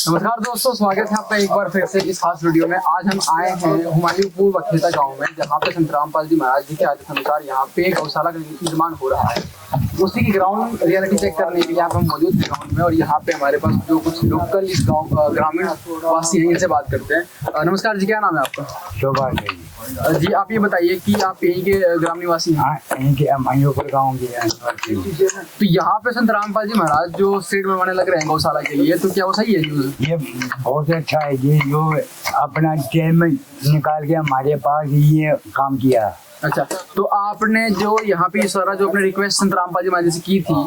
नमस्कार दोस्तों, स्वागत है आपका एक बार फिर से इस खास वीडियो में। आज हम आए हैं हुमायूंपुर बखेता गांव में, जहां पे संत रामपाल जी महाराज जी के आदेश अनुसार यहाँ पे गौशाला का निर्माण हो रहा है। उसी की ग्राउंड रियलिटी चेक करने के लिए यहाँ पे हम मौजूद हैं गाँव में, और यहाँ पे हमारे पास जो कुछ लोकल इस गाँव ग्रामीण वासी हैं, इनसे बात करते हैं। नमस्कार जी, क्या नाम है आपका? शोभा जी, आप ये बताइए कि आप यहीं के ग्राम निवासी हैं? यहीं के हुमायूंपुर गाँव के। तो यहाँ पे संत रामपाल जी महाराज जो शेड बनवाने लग रहे हैं गौशाला के लिए, तो क्या वो सही है? ये बहुत अच्छा है। ये जो अपना टाइम निकाल के हमारे पास ये काम किया। अच्छा, तो आपने जो यहाँ पे सारा जो अपने रिक्वेस्ट संत रामपाल जी महाराज जी से की थी,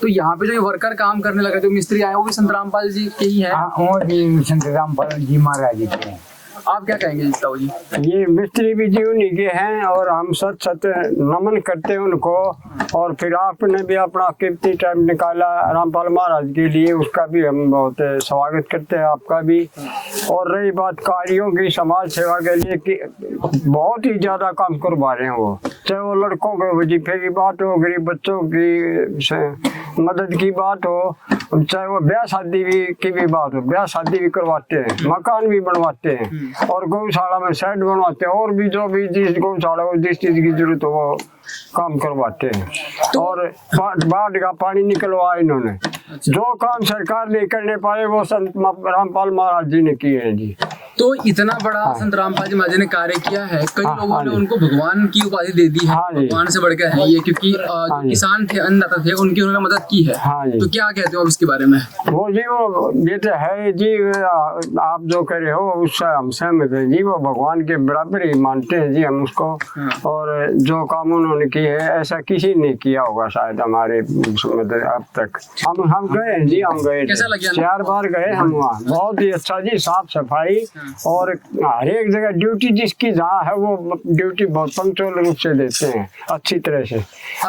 तो यहाँ पे जो वर्कर काम करने लगे, जो मिस्त्री आए, वो भी संत रामपाल जी के ही है? और भी संत रामपाल जी महाराज जी के हैं। आप क्या कहेंगे ताऊ जी? ये मिस्त्री भी जी उन्हीं के हैं, और हम सच नमन करते हैं उनको। और फिर आपने भी अपना कीमती टाइम निकाला रामपाल महाराज के लिए, उसका भी हम बहुत स्वागत करते हैं, आपका भी। और रही बात कार्यों की, समाज सेवा के लिए कि बहुत ही ज्यादा काम करवा रहे हैं वो, चाहे वो लड़कों के वजीफे की बात हो, गरीब बच्चों की मदद की बात हो, चाहे वो ब्याह शादी की भी बात हो, ब्याह शादी भी करवाते हैं, मकान भी बनवाते हैं, और गौशाला में शेड बनवाते हैं, और भी जो भी जिस गौशाला को जिस चीज की जरूरत हो वो काम करवाते हैं। और बाढ़ का पानी निकलवा इन्होंने। जो काम सरकार नहीं करने पाए वो संत रामपाल महाराज जी ने किए हैं जी। तो इतना बड़ा संत रामपाल जी महाराज जी ने कार्य किया है, कई लोगों ने उनको भगवान की उपाधि दे दी है। भगवान से बढ़कर है ये, क्योंकि जो किसान थे, अन्नदाता थे, उनकी उन्होंने मदद की है। तो क्या कहते हो आप इसके बारे में? वो जी, वो ये तो है जी, आप जो कह रहे हो उससे हम सहमत है जी। वो भगवान के बराबर ही मानते हैं जी हम उसको। और जो काम उन्होंने किए है, ऐसा किसी ने किया होगा शायद हमारे अब तक। हम गए हैं जी, हम गए, 4 बार गए हम वहाँ। बहुत ही अच्छा जी, साफ सफाई, और हर एक जगह ड्यूटी जिसकी जहाँ है वो ड्यूटी बहुत पंक्चुअल रूप से देते हैं, अच्छी तरह से।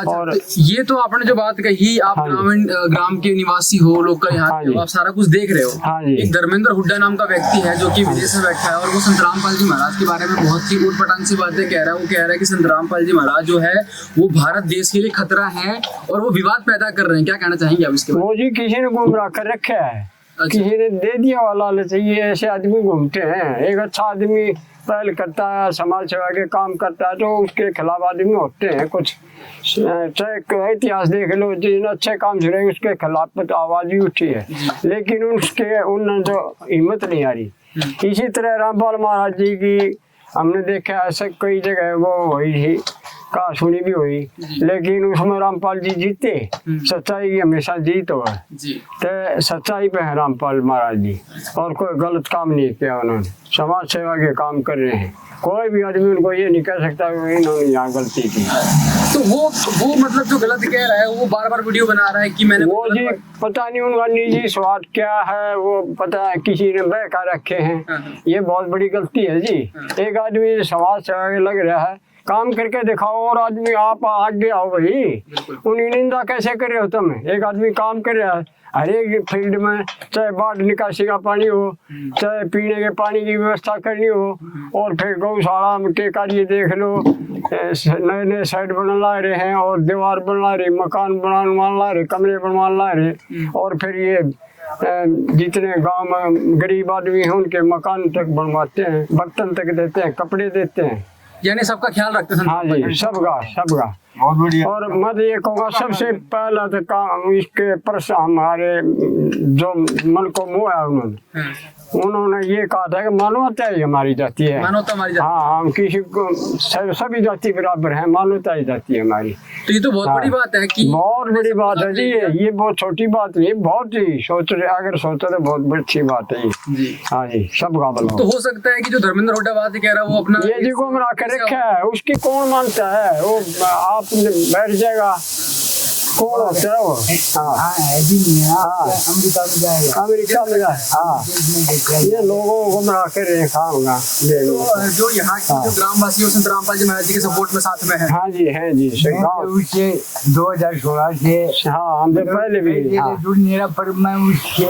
और ये तो आपने जो बात कही, आप ग्राम के निवासी हो, लोकल यहाँ के हो, आप सारा कुछ देख रहे हो। एक धर्मेंद्र हुड्डा नाम का व्यक्ति है जो कि विदेश में बैठा है, और वो संत रामपाल जी महाराज के बारे में बहुत ही उटपटांग सी बातें कह रहा है। वो कह रहा है कि संत रामपाल जी महाराज जो है वो भारत देश के लिए खतरा है, और वो विवाद पैदा कर रहे हैं। क्या कहना चाहेंगे आप इसके बारे में? वो जी किसी ने गुमराह कर रखा है। किसी ने दे दिया वाला चाहिए, ऐसे आदमी घूमते हैं। एक अच्छा आदमी पहल करता है, समाज सेवा के काम करता है, तो उसके खिलाफ आदमी होते हैं कुछ। चाहे इतिहास देख लो, जिन अच्छे काम से रहे उसके खिलाफ तो आवाज ही उठी है, लेकिन उन जो हिम्मत नहीं आ रही। इसी तरह रामपाल महाराज जी की हमने देखा ऐसे कई जगह वो हुई थी, कहा सुनी भी हुई, लेकिन उसमें रामपाल जी जीते। सच्चाई की हमेशा जीत हो है, तो सच्चाई पे है रामपाल महाराज जी, और कोई गलत काम नहीं किया उन्होंने। समाज सेवा के काम कर रहे हैं। कोई भी आदमी उनको ये नहीं कह सकता कि इन्होंने यहाँ गलती की। तो वो मतलब जो गलत कह रहा है, वो बार बार वीडियो बना रहा है कि मैंने वो जी पता नहीं उनका निजी स्वाद क्या है, वो पता है किसी ने बहका रखे हैं। ये बहुत बड़ी गलती है जी। एक आदमी समाज सेवा के लग रहा है, काम करके दिखाओ, और आदमी आप आगे आओ भाई। उनकी निंदा कैसे कर रहे हो तुम? एक आदमी काम कर रहा है हर एक फील्ड में, चाहे बाढ़ निकासी का पानी हो, चाहे पीने के पानी की व्यवस्था करनी हो, और फिर गौशाला के कार्य देख लो, नए नए साइड बना रहे हैं, और दीवार बना रहे, मकान बनवा रहे, कमरे बनवा रहे, और फिर ये जितने गांव में गरीब आदमी हैं उनके मकान तक बनवाते हैं, बर्तन तक देते हैं, कपड़े देते हैं, यानी सबका ख्याल रखते हैं। हाँ जी, सबका। और मैं ये कहूँगा सबसे पहला तो काम इसके प्रश्न हमारे जो मन को मोहा उन्होंने ये कहा था कि मानवता ही हमारी जाति है। मानवता हमारी जाति। हाँ, हम किसी को सभी जाति बराबर है, मानवता ही जाति है हमारी। तो ये तो बहुत बड़ी बात है कि बहुत बड़ी बात है जी। ये बहुत छोटी बात नहीं, बहुत ही अगर सोचो तो बहुत अच्छी बात है जी। हाँ जी, सबका भला। तो हो सकता है कि जो धर्मेंद्र हुड्डा बात कह रहा है वो अपना ये जी गुमराह कर रखा है, उसकी कौन मानता है? वो आप बैठ जाएगा, कौन होता है वो? अमेरिका में जाए। हाँ, ये लोगों को गुमराह कर रहे हैं खाऊंगा। जो यहाँ के जो ग्रामवासी हो संत रामपाल जी महाराज जी के सपोर्ट में साथ में है। हाँ जी, है जी। उससे 2016 से हाँ, हम पहले भी मेरा पर मैं उससे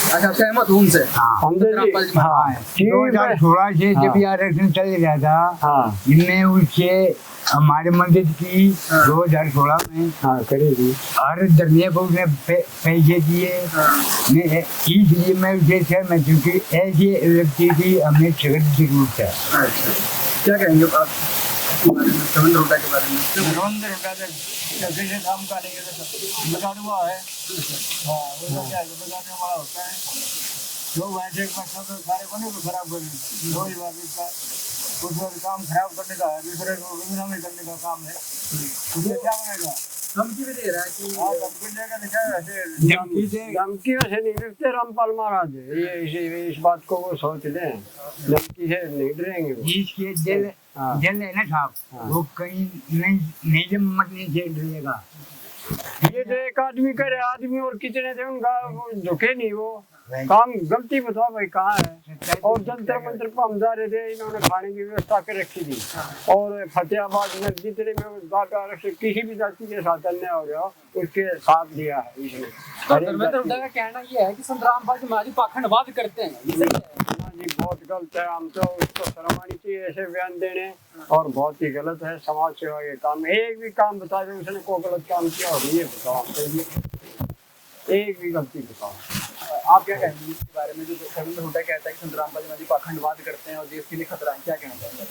अच्छा, सहमत हूँ उनसे। हम 2016 से जब ये आरक्षण चल रहा था, इनमें उससे हमारे मंदिर की 2016 में हाँ करेगी। हर धर्मीय को उसने पैसे दिए मैं इसलिए मैं विशेष है मैं क्योंकि ऐसे व्यक्ति की हमें जरूरत है। क्या कहेंगे आप रविंद्र हुड्डा के बारे में? रविंद्र हुड्डा कैसे काम करेंगे बिगाड़ुआ है। हाँ वो क्या बिगाड़ने वाला होता है जो वैसे बच्चों को सारे बने को खराब कर रोज बात इसका कुछ काम खराब करने का है दूसरे को विनम्र करने का काम है उसमें क्या बनेगा। धमकी भी दे रहा है कि धमकी देगा तो क्या वैसे धमकियों से नहीं डरते रामपाल महाराज, ये इस बात को वो सोच लें, धमकी से नहीं डरेंगे वो। जिसके दिल दिल है ना साहब वो कहीं नहीं जब मरने से डरेगा। ये तो एक आदमी करे, आदमी और कितने थे उनका वो झुके नहीं, वो काम गलती बताओ भाई कहाँ है। और जंतर मंतर पर हम जा रहे थे, इन्होंने खाने की व्यवस्था कर रखी थी और फतेहाबाद में जितने में किसी भी जाति के साथ अन्याय हो गया उसके साथ दिया है इसने। धर्मेंद्र हुड्डा का कहना ये है कि संत रामपाल जी महाराज पाखंडवाद करते हैं, ये सही है? जी बहुत गलत है, हम तो उसको शर्म आनी चाहिए ऐसे बयान देने, और बहुत ही गलत है समाज सेवा के काम। एक भी काम बता दे उसने को गलत काम किया हो ये बताओ हमसे, एक भी गलती बताओ। आप क्या कहेंगे इसके बारे में जो धर्मेंद्र हुड्डा कहता है कि संत रामपाल जी महाराज पाखंडवाद करते हैं और देश के लिए खतरा है, क्या कहना चाहेंगे?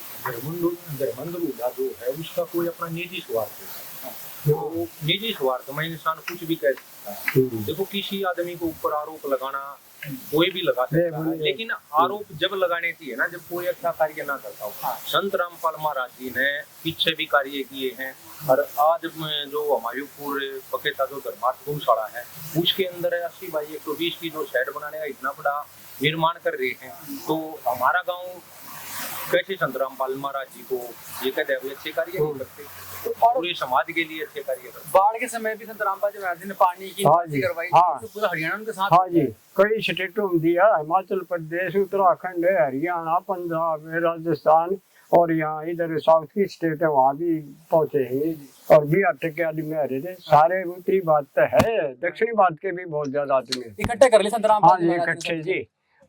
धर्मेंद्र हुड्डा जो है उसका कोई अपना निजी स्वार्थ है, वो निजी स्वार्थ में इंसान कुछ भी कह सकता है। देखो किसी आदमी को ऊपर आरोप लगाना कोई भी लगा सकता है, लेकिन आरोप जब लगाने चाहिए ना जब कोई अच्छा कार्य ना करता हो। संत रामपाल महाराज जी ने पीछे भी कार्य किए हैं, और आज में जो हमायूपुर पकेता जो धर्मार्थ गौशाला है उसके अंदर 80 बाई 120 की जो शेड बनाने का इतना बड़ा निर्माण कर रहे हैं, तो हमारा गाँव कैसे संत रामपाल महाराज जी को ये कहते हैं अच्छे कार्य नहीं करते, तो पूरे समाज के लिए अच्छे कार्य करते। बाढ़ के समय भी संत रामपाल जी महाराज ने पानी की करवाई, तो पूरा हरियाणा उनके साथ। हाँ जी, कई स्टेटों में दिया, हिमाचल प्रदेश, उत्तराखंड, हरियाणा, पंजाब, राजस्थान और यहाँ इधर साउथ की स्टेट है वहाँ भी पहुँचे हैं, और भी 8 के आदमी आ रहे थे। सारे उत्तरी भारत तो है, दक्षिणी भारत के भी बहुत ज्यादा आदमी इकट्ठे कर लिए संत रामपाल जी महाराज इकट्ठे जी,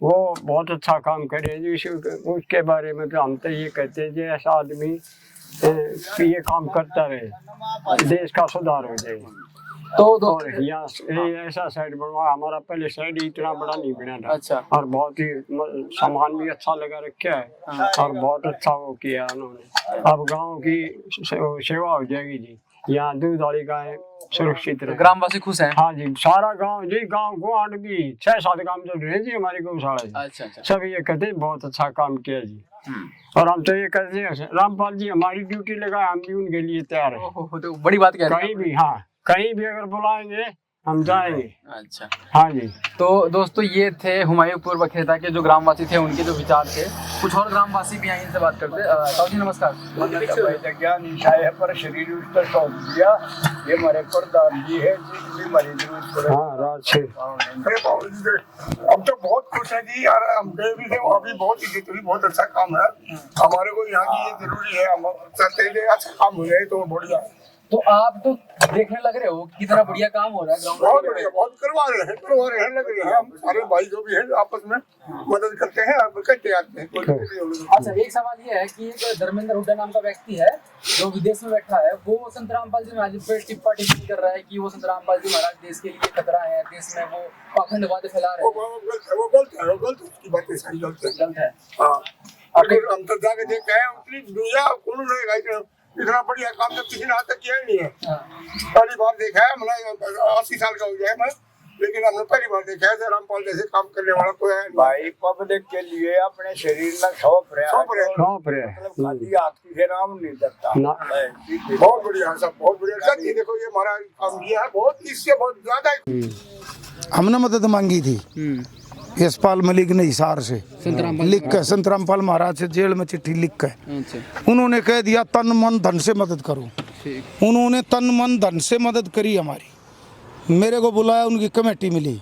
वो बहुत अच्छा काम करे जी। उसके बारे में तो हम तो ये कहते हैं जी ऐसा आदमी ये काम करता रहे देश का सुधार हो जाए। तो और यहाँ ऐसा साइड बनवा, हमारा पहले साइड इतना बड़ा नहीं बना था। अच्छा। और बहुत ही सामान भी अच्छा लगा रखा है और बहुत अच्छा वो किया उन्होंने। अब गांव की सेवा हो जाएगी जी, यहाँ दूध वाली गाय सुरक्षित रहे, ग्रामवासी खुश हैं। हाँ जी, सारा गांव जी, गांव गुआंढ भी 6-7 गांव चल रहे जी हमारी गौशाला जी। अच्छा अच्छा। सब ये कहते हैं बहुत अच्छा काम किया जी, और हम तो ये कहते हैं रामपाल जी हमारी ड्यूटी लगाए, हम भी उनके लिए तैयार है। तो बड़ी बात कह रहे हैं। कहीं भी, हाँ कहीं भी अगर बुलाएंगे हम जाएंगे। अच्छा हाँ जी। तो दोस्तों ये थे हुमायूंपुर बखेता के जो ग्रामवासी थे, उनके जो विचार थे। कुछ और ग्रामवासी भी आए, इनसे बात करते। साहू जी नमस्कार। पर शरीर उसका सौंप दिया, ये हमारे प्रधान जी है जिनकी हमारी जरूरत पड़े। हाँ राज से हम तो बहुत खुश है जी यार, हम गए भी थे वहाँ भी बहुत इज्जत हुई, बहुत अच्छा काम है हमारे को यहाँ की, ये जरूरी है। हम चलते अच्छा काम हो जाए तो बढ़िया। तो आप तो देखने लग रहे हो कितना बढ़िया काम हो रहा है ग्राउंड। बहुत बढ़िया, बहुत करवा रहे हैं लग रहे हैं। हम सारे भाई जो भी है आपस में मदद करते हैं, करते आते हैं। अच्छा एक सवाल ये है कि एक धर्मेंद्र हुड्डा नाम का व्यक्ति है जो विदेश में बैठा है, वो संत रामपाल जी महाराज पे टिप्पा टिप्पणी कर रहा है कि वो संत रामपाल जी महाराज देश के लिए खतरा है, देश में वो पाखंडवाद फैला रहे हैं। वो गलत है, उसकी बातें सारी गलत है। हाँ हम तो जाके देख के उतनी दुनिया कौन रहेगा, इतना बढ़िया काम तो किसी ने आज तक किया ही नहीं है। पहली बार देखा है, मतलब 80 साल का हो गया मैं, लेकिन हमने पहली बार देखा है रामपाल जैसे काम करने वाला कोई है। भाई पब्लिक के लिए अपने शरीर में सौंप रहे मतलब खाली हाथ की से नाम नहीं करता। बहुत बढ़िया सब, बहुत बढ़िया। ये देखो ये हमारा काम किया है, बहुत इससे बहुत ज्यादा हमने मदद मांगी थी यशपाल मलिक ने हिसार से लिख कर, संत रामपाल महाराज से जेल में चिट्ठी लिख कर उन्होंने कह दिया तन मन धन से मदद करो। उन्होंने तन मन धन से मदद करी हमारी। मेरे को बुलाया, उनकी कमेटी मिली,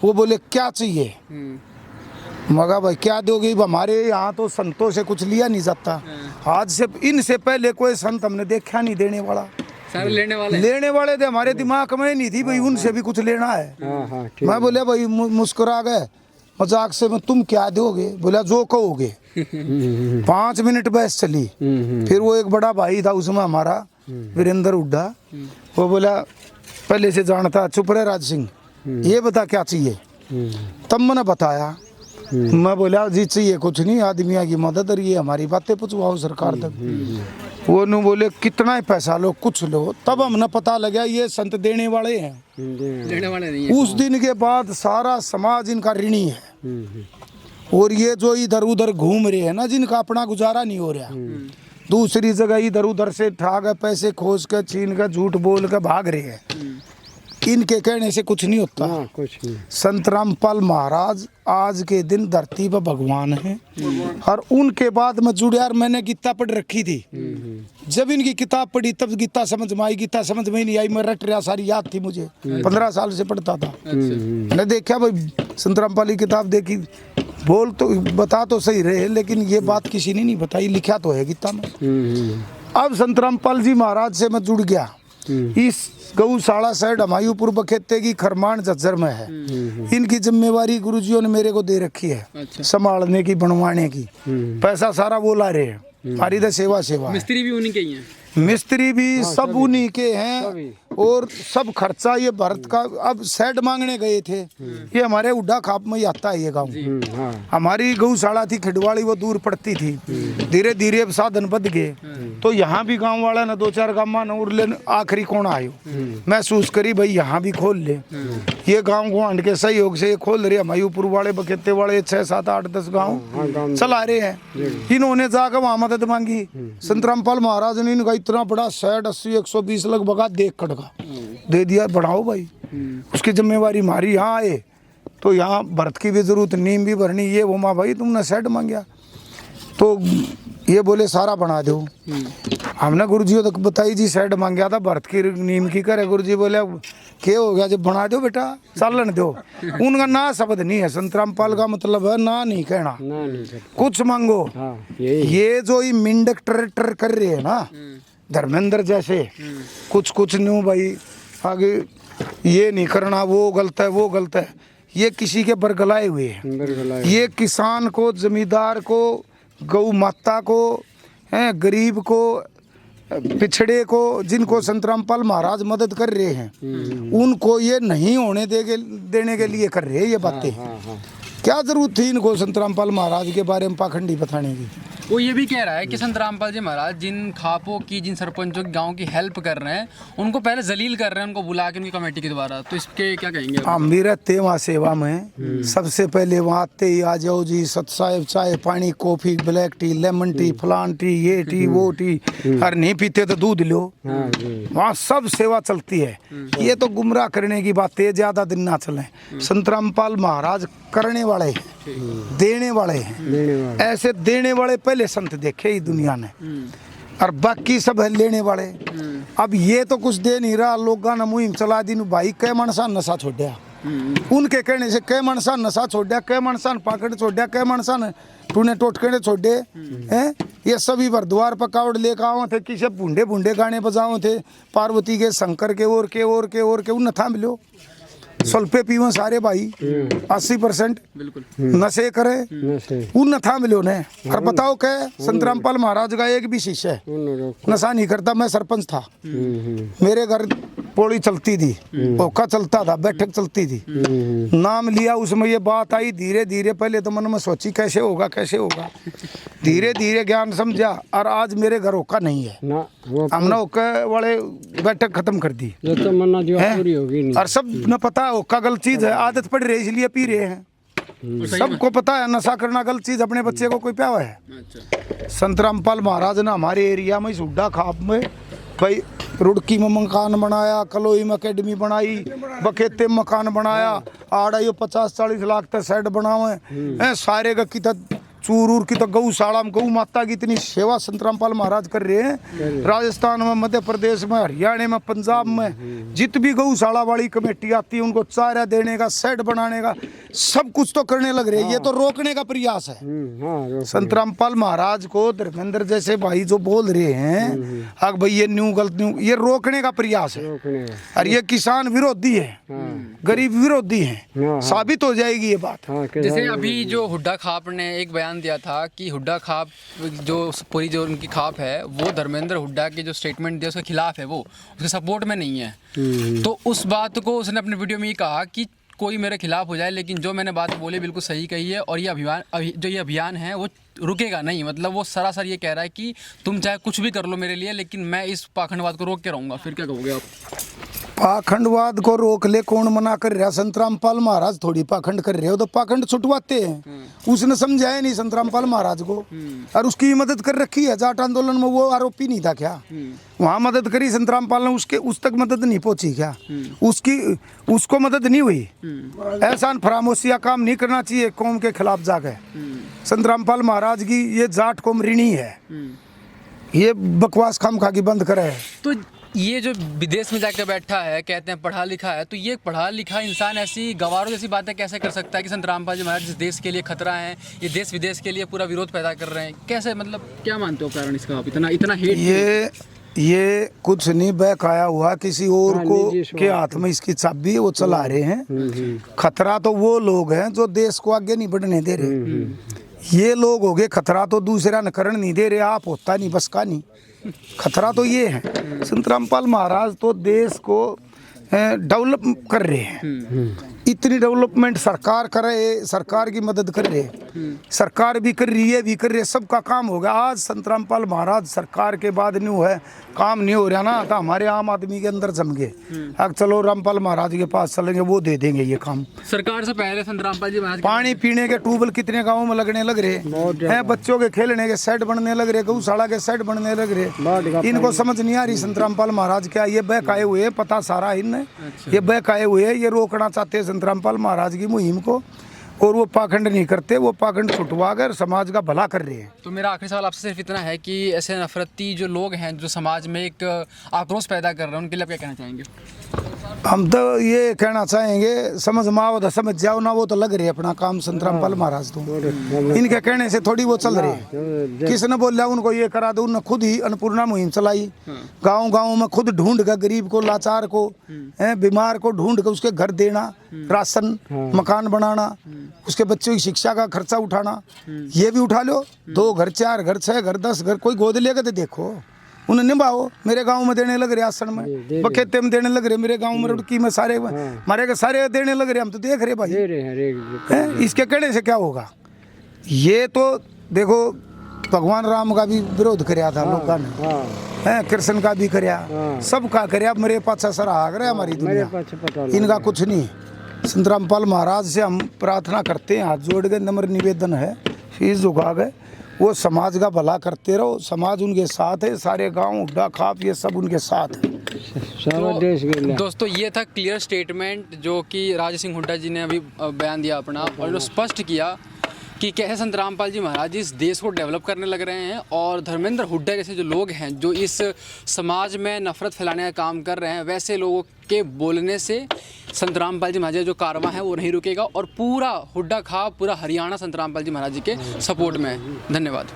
वो बोले क्या चाहिए, मगा भाई क्या दोगे, हमारे यहाँ तो संतों से कुछ लिया नहीं जाता। आज से इनसे पहले कोई संत हमने देखा नहीं देने वाला, सारे लेने वाले थे, हमारे दिमाग में नहीं थी भाई उनसे भी कुछ लेना है। मैं बोले भाई मुस्कुरा गए मजाक से, मैं तुम क्या दोगे, बोला जो कहोगे। 5 मिनट बहस चली। फिर वो एक बड़ा भाई था उसमें हमारा वीरेंद्र हुड्डा, वो बोला पहले से जानता, चुप रहे राज सिंह, ये बता क्या चाहिए। तब मैंने बताया, मैं बोला जी चाहिए कुछ नहीं, आदमियों की मदद, और ये हमारी बातें पूछवाओ सरकार तक। वो नु बोले कितना ही पैसा लो, कुछ लो। तब हमने पता लगा ये संत देने वाले हैं, लेने वाले नहीं है। उस दिन के बाद सारा समाज इनका ऋणी है। और ये जो इधर उधर घूम रहे हैं ना, जिनका अपना गुजारा नहीं हो रहा, दूसरी जगह इधर उधर से ठग पैसे खोज के, छीन के, झूठ बोल के भाग रहे हैं, इनके कहने से कुछ नहीं होता। कुछ नहीं। संत रामपाल महाराज आज के दिन धरती पर भगवान हैं। और उनके बाद में जुड़े, और मैंने गीता पढ़ रखी थी। जब इनकी किताब पढ़ी तब गीता समझ में आई, गीता समझ में ही नहीं आई, मैं रट रहा, सारी याद थी मुझे, 15 साल से पढ़ता था। मैंने देखा भाई संत रामपाल की किताब देखी, बोल तो बता तो सही रहे, लेकिन ये बात किसी ने नहीं बताई, लिखा तो है गीता में। अब संत रामपाल जी महाराज से मैं जुड़ गया। इस गौशाला साइड हमायूपुर बखेते की खरमान झज्जर में है। इनकी जिम्मेवारी गुरुजियों ने मेरे को दे रखी है, संभालने की, बनवाने की। पैसा सारा वो ला रहे हैं, हमारी तो सेवा है। मिस्त्री भी उन्हीं के ही हैं, मिस्त्री भी सब उन्हीं के हैं, और सब खर्चा ये भरत का। अब सेट मांगने गए थे, ये हमारे उड्डा खाप में ही आता है ये गांव। हमारी गौशाला थी खिडवाड़ी, वो दूर पड़ती थी। धीरे धीरे अब साधन बद गए, तो यहाँ भी गांव वाला ना 2-4 गाँव मान और ले आखिरी कोना आयो, महसूस करी भाई यहाँ भी खोल ले। ये गाँव गुआंढ के सहयोग से ये खोल रहे, हमायूपुर वाले, बखेते वाले 6, 7, 8, 10 गाँव चला रहे हैं। इन्होंने जाकर वहाँ मदद मांगी। संत रामपाल महाराज ने इनका इतना बड़ा सेट 80-120 लगभग देख खड़का दे दिया, बढ़ाओ भाई, उसकी जिम्मेवारी हमारी। यहाँ आए तो यहाँ भरत की भी जरूरत, नीम भी भरनी, ये वो। माँ भाई तुमने सेट मांगा तो ये बोले सारा बना दो। हमने गुरुजी तक बताई जी सेट मांगा था भरत की, नीम की करे। गुरुजी बोले क्या हो गया, जब बना दो बेटा, चलन दो। उनका ना शब्द नहीं है, संत रामपाल का मतलब है ना नहीं कहना, कुछ मांगो। ये जो ये मिंडक ट्रैक्टर कर रहे है ना धर्मेंद्र जैसे, कुछ न्यू भाई आगे ये नहीं करना, वो गलत है, वो गलत है, ये किसी के बरगलाए हुए हैं। ये किसान को, जमींदार को, गौ माता को, गरीब को, पिछड़े को, जिनको संत रामपाल महाराज मदद कर रहे हैं, उनको ये नहीं होने देने के लिए कर रहे हैं ये बातें। क्या जरूरत थी इनको संत रामपाल महाराज के बारे में पाखंडी बताने की। वो ये भी कह रहा है कि संत रामपाल जी महाराज जिन खापों की, जिन सरपंचों की गांव की हेल्प कर रहे हैं, उनको पहले जलील कर रहे हैं, उनको बुला के उनकी कमेटी के द्वारा। तो इसके क्या कहेंगे? हम भी रहते वहाँ सेवा में, सबसे पहले वहाँ आते ही आ जाओ जी, सत साहेब चाय पानी, coffee, black T, lemon tea, फलान टी, ये टी, वो टी, और नहीं पीते तो दूध लो। वहाँ सब सेवा चलती है। ये तो गुमराह करने की बात है, ज्यादा दिन ना चले। संत रामपाल महाराज करने वाले हैं, देने वाले हैं। ऐसे देने वाले पहले संत देखे ही दुनिया ने, और बाकी सब है लेने वाले। अब ये तो कुछ दे नहीं रहा, लोगों ने मुहिम चला दी भाई, कै मनसा नशा छोड़ा, उनके कहने से कै मनसा नशा छोड़ा, कै मनसा पाकड़ छोड़ा, कै मनसा टूने टोटके छोड़े हैं। ये सभी बार द्वार पर कावड़ लेकर आओ थे, किसे भूंडे भूंडे गाने बजाओ थे, पार्वती के, शंकर के, और के उन था मिलो। सल्फे पीवे सारे भाई, 80% नशे करे, उन था मिलो ने। और बताओ क्या, संत रामपाल महाराज का एक भी शिष्य है नशा नहीं करता। मैं सरपंच था, मेरे घर पौड़ी चलती थी, ओका चलता था, बैठक चलती थी, नाम लिया, उसमें ये बात आई। धीरे धीरे पहले तो मन में सोची कैसे होगा, धीरे धीरे ज्ञान समझा, और आज मेरे घर ओका नहीं है। हमने ओका वाले बैठक खत्म कर दी, और सब न पता है ओका गलत चीज है, आदत पड़ रही है इसलिए पी रहे हैं। सबको पता है नशा करना गलत चीज, अपने बच्चे को कोई प्यावा है। संत रामपाल महाराज ने हमारे एरिया में, हुड्डा खाप में भाई, रुड़की में मकान बनाया, कलोई में अकेडमी बनाई, बखेते में मकान बनाया, आड़ा 50-40 लाख तक सेट बनावे, सारे का की चूरूर की तो गौशाला में, गौ माता की इतनी सेवा संत रामपाल महाराज कर रहे हैं। राजस्थान में, मध्य प्रदेश में, हरियाणा में, पंजाब में जितनी गौशाला वाली कमेटी आती है, उनको चारा देने का, सेट बनाने का, सब कुछ तो करने लग रहे हैं। ये तो रोकने का प्रयास है। संत रामपाल महाराज को धर्मेंद्र जैसे भाई जो बोल रहे हैं, हाँ भाई ये न्यू गलत न्यू, ये रोकने का प्रयास है। और ये किसान विरोधी है, गरीब विरोधी है, साबित हो जाएगी ये बात। जैसे अभी जो हुड्डा खाप ने एक बयान बयान दिया था कि हुड्डा खाप जो पूरी जो उनकी खाप है वो धर्मेंद्र हुड्डा के जो स्टेटमेंट दिया उसके खिलाफ है, वो उसके सपोर्ट में नहीं है। तो उस बात को उसने अपने वीडियो में ये कहा कि कोई मेरे खिलाफ हो जाए, लेकिन जो मैंने बात बोली बिल्कुल सही कही है, और ये अभियान है वो रुकेगा नहीं। मतलब वो सरासर ये कह रहा है कि तुम चाहे कुछ भी कर लो मेरे लिए, लेकिन मैं इस पाखंडवाद को रोक के रहूँगा। फिर क्या कहोगे आप? पाखंडवाद को रोक ले, कौन मना कर रहा? संतरामपाल महाराज थोड़ी पाखंड कर रहे हो, तो पाखंड छुटवाते हैं। उसने समझाया नहीं संतरामपाल महाराज को, और उसकी मदद कर रखी है। जाट आंदोलन में वो आरोपी नहीं था क्या? वहाँ मदद करी संतरामपाल ने, उसके उस तक मदद नहीं पहुंची क्या? उसको मदद नहीं हुई। ऐसा फरामोशिया काम नहीं करना चाहिए कौम के खिलाफ जाके। संतरामपाल महाराज की ये जाट कौम ऋणी है, ये बकवास खामखा की बंद करे। तो ये जो विदेश में जाकर बैठा है, कहते हैं पढ़ा लिखा है, तो ये पढ़ा लिखा इंसान ऐसी गवारों जैसी बातें कैसे कर सकता है कि संतरामपाल जी महाराज जिस देश के लिए खतरा है, ये देश विदेश के लिए पूरा विरोध पैदा कर रहे हैं? कैसे, मतलब क्या मानते हो कारण इसका आप? इतना हेट ये कुछ नहीं बहकाया हुआ किसी और को के हाथ में इसकी चाबी, वो चला रहे हैं। खतरा तो वो लोग हैं जो देश को आगे नहीं बढ़ने दे रहे। ये लोग हो गए खतरा, तो दूसरा न करण नहीं दे रहे। आप होता नहीं बस का नहीं, खतरा तो ये है। संतरामपाल महाराज तो देश को डेवलप कर रहे हैं। इतनी डेवलपमेंट सरकार करे, सरकार की मदद कर रहे, सरकार भी कर रही है, भी कर रही है, सबका काम हो गया। आज संतरामपाल महाराज सरकार के बाद नहीं है, काम नहीं हो रहा ना, तो हमारे आम आदमी के अंदर जम गए। अब चलो रामपाल महाराज के पास चलेंगे, वो दे देंगे ये काम। सरकार से पहले संतरामपाल जी महाराज पानी पीने के ट्यूबवेल कितने गाँव में लगने लग रहे हैं, बच्चों के खेलने के सेट बनने लग रहे, गौशाला के सेट बनने लग रहे। इनको समझ नहीं आ रही संतरामपाल महाराज क्या ये बहकाए हुए, पता सारा इनने ये बहकाए हुए, ये रोकना चाहते हैं संतरामपाल महाराज की मुहिम को, और वो पाखंड नहीं करते, वो पाखंड छुटवा कर समाज का भला कर रहे हैं। तो मेरा आखिरी सवाल आपसे सिर्फ इतना है कि ऐसे नफरती जो लोग हैं जो समाज में एक आक्रोश पैदा कर रहे हैं, उनके लिए आप क्या कहना चाहेंगे? हम तो ये कहना चाहेंगे, समझ में आओ तो समझ जाओ ना, वो तो लग रहे अपना काम संतरामपाल महाराज। तो इनके कहने से थोड़ी वो चल रही है। किसने बोला उनको ये करा दो? उन्होंने खुद ही अन्नपूर्णा मुहिम चलाई, गांव गांव में खुद ढूंढ कर गरीब को, लाचार को, बीमार को ढूंढ कर उसके घर देना, राशन, मकान बनाना, उसके बच्चों की शिक्षा का खर्चा उठाना। ये भी उठा लो, 2 घर 4 घर 6 घर 10 घर, कोई गोद लेकर तो देखो, उन्हें निभाओ। मेरे गांव में देने लग रहे, आसन में बखेते में देने लग रहे, मेरे गांव में रुड़की में सारे मारे के सारे देने लग रहे, हम तो देख रहे भाई। इसके कहने से क्या होगा? ये तो देखो भगवान राम का भी विरोध कराया था लोगों ने, कृष्ण का भी कराया, सबका कराया, मेरे पाछा सर आ गए हमारी दुनिया, इनका कुछ नहीं। संतरामपाल महाराज से हम प्रार्थना करते हैं, हाथ जोड़ के नम्र निवेदन है, शीश झुका गए, वो समाज का भला करते रहो, समाज उनके साथ है, सारे गांव हुड्डा खाप ये सब उनके साथ है, सारा देश के लिए। दोस्तों ये था क्लियर स्टेटमेंट जो कि राजा सिंह हुड्डा जी ने अभी बयान दिया अपना, और इन्होंने स्पष्ट किया कि कैसे संतरामपाल जी महाराज इस देश को डेवलप करने लग रहे हैं, और धर्मेंद्र हुड्डा जैसे जो लोग हैं जो इस समाज में नफरत फैलाने का काम कर रहे हैं, वैसे लोगों के बोलने से संतरामपाल जी महाराज जो कारवां है वो नहीं रुकेगा, और पूरा हुड्डा खाप, पूरा हरियाणा संतरामपाल जी महाराज जी के सपोर्ट में है। धन्यवाद।